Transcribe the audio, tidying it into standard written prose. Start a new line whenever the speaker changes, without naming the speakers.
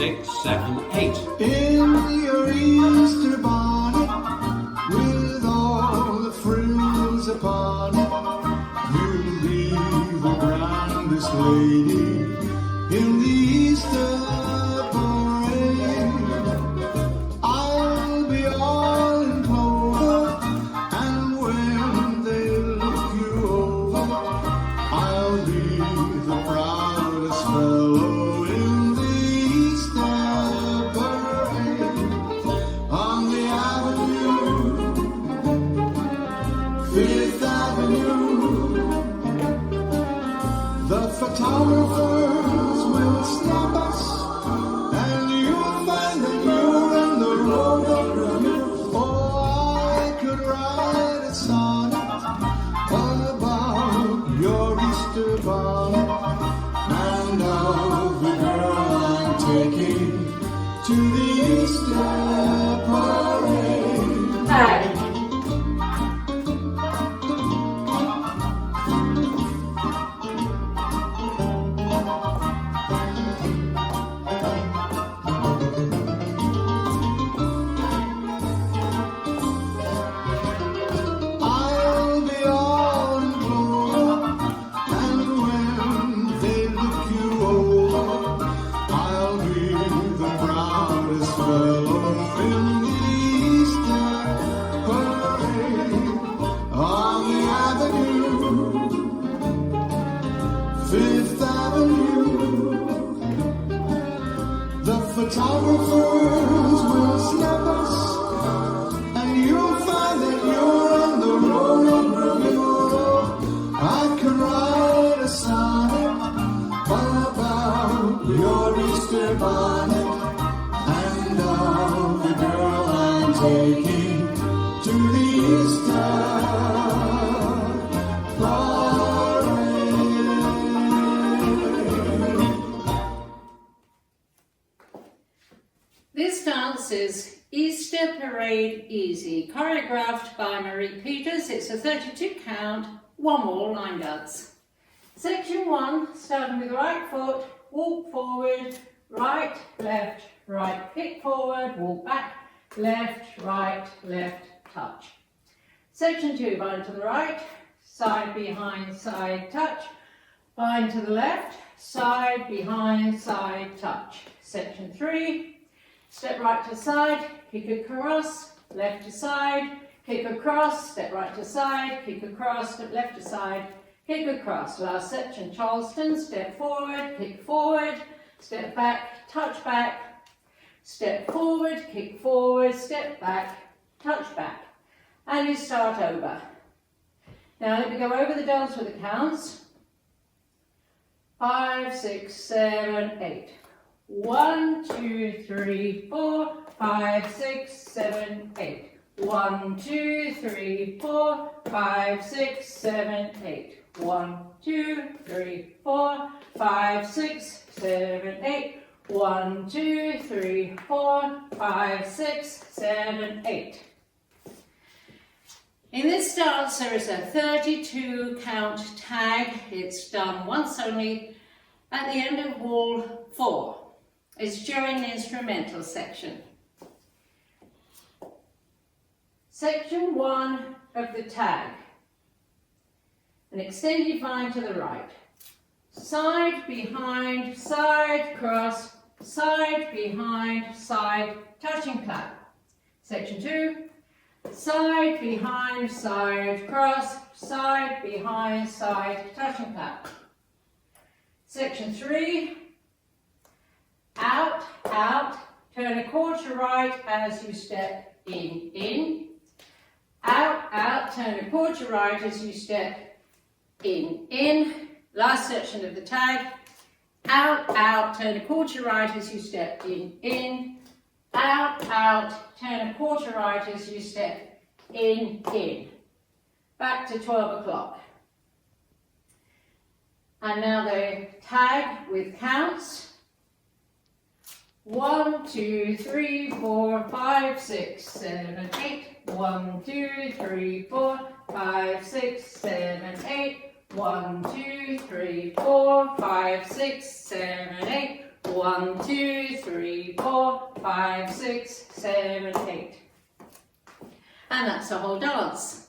6, 7, 8.
In your Easter bonnet, with all the frills upon it, you'll be the grandest lady in the Easter parade. I'll be all in clover, and when they look you over, I'll be the proudest fellow in the Easter parade. On the avenue, Fifth Avenue, the photographers will snap us, and you'll find that you're in the road of review. Oh, I could write a sonnet about your Easter bonnet, and of the girl I'm taking to the Easter parade.
Tag.
I'll be all in clover, and when they look you over, I'll be the proudest fellow in the Easter parade. On the avenue, Fifth Avenue, the photographers will snap us, and you'll find that you're on the road of review. I could write a sonnet about your Easter bonnet, and of the girl I'm taking to the Easter parade.
This dance is Easter Parade Easy, choreographed by Marie Peters. It's a 32 count, one more line dance. Section 1, starting with the right foot, walk forward, right, left, right, kick forward, walk back, left, touch. Section 2, bind to the right, side, behind, side, touch. Bind to the left, side, behind, side, touch. Section 3, step right to side, kick across, left to side, kick across, step right to side, kick across, step left to side, kick across. Last section, Charleston, step forward, kick forward, step back, touch back, step forward, kick forward, step back, touch back. And you start over. Now let me go over the dance with the counts. 5, 6, 7, 8. 1, 2, 3, 4, 5, 6, 7, 8. 1, 2, 3, 4, 5, 6, 7, 8. 1, 2, 3, 4, 5, 6, 7, 8. 1, 2, 3, 4, 5, 6, 7, 8. In this dance there is a 32 count tag. It's done once only at the end of wall 4. It's during the instrumental section. Section 1 of the tag. An extended line to the right. Side, behind, side, cross, side, behind, side, touching clap. Section 2. Side, behind, side, cross, side, behind, side, touching clap. Section 3. Out, out, turn a quarter right as you step in. Out, out, turn a quarter right as you step in. Last section of the tag. Out, out, turn a quarter right as you step in. Out, out, turn a quarter right as you step in. Back to 12 o'clock. And now the tag with counts. 1, 2, 3, 4, 5, 6, 7, 8. 1, 2, 3, 4, 5, 6, 7, 8. 1, 2, 3, 4, 5, 6, 7, 8. 1, 2, 3, 4, 5, 6, 7, 8. And that's the whole dance.